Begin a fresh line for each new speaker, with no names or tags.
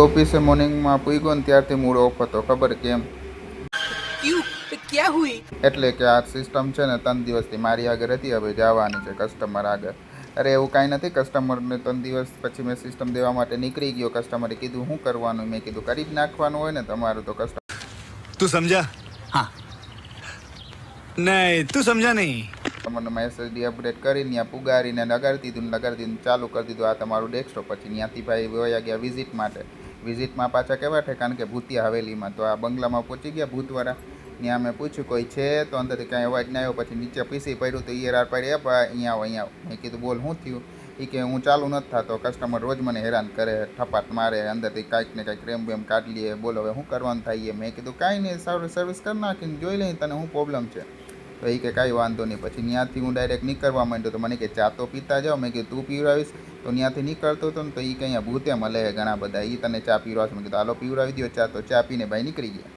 ઓફિસે મોર્નિંગમાં પૂગ્યો ને ત્યારથી મૂડ ઓફ હતો. ખબર કેમ?
क्यों? क्या हुई?
એટલે કે આ સિસ્ટમ છે ને 3 દિવસથી મારી આગળ હતી, હવે જવાની છે કસ્ટમર આગળ. અરે એવું કાંઈ નથી. કસ્ટમરને 3 દિવસ પછી મેં સિસ્ટમ દેવા માટે નીકળી ગયો. કસ્ટમરે કીધું શું કરવાનું, મેં કીધું કરી જ નાખવાનું હોય ને તમારું તો.
तू समझा? हाँ नहीं तू समझा नहीं.
કસ્ટમરનો મેસેજ અપડેટ કરીને ત્યાં પુગારીને લગાડી દીધું ચાલુ કરી દીધું આ તમારું ડેસ્કટોપ. પછી ત્યાંથી ભાઈ વયા ગયા વિઝિટ માટે. વિઝિટમાં પાછા કેવા ઠેકાણ કે ભૂતિયા હવેલીમાં. તો આ બંગલામાં પહોંચી ગયા ભૂતવાળા. ત્યાં મેં પૂછ્યું કોઈ છે, તો અંદરથી કાંઈ અવાજ ના આવ્યો. પછી નીચે પીસી પડ્યું તો ઈયર પાડી અહીંયા આવો અહીંયા આવો. મેં કીધું બોલ શું થયું? એ કે હું ચાલુ નથી થતો, કસ્ટમર રોજ મને હેરાન કરે, ઠપાટ મારે, અંદરથી કાંઈક ને કાંઈક રેમ બેમ કાઢી લઈએ. બોલો હવે શું કરવાનું થાય? મેં કીધું કાંઈ નહીં, સારું સર્વિસ કરી નાખીને જોઈ લઈ તને શું પ્રોબ્લેમ છે. તો એ કે કાંઈ વાંધો નહીં. પછી ત્યાંથી હું ડાયરેક્ટ નીકળવા માંડ્યો. તો મને કે ચા તો પીતા જાઓ. મેં કીધું તું પીવડાવીશ. તો ત્યાંથી નીકળતો હતો ને તો એ કંઈ ભૂતે મળે ઘણા બધા, એ તને ચા પીવડાવશે. મેં કીધું હાલો પીવડાવી દો ચા. તો ચા પીને ભાઈ નીકળી ગયા.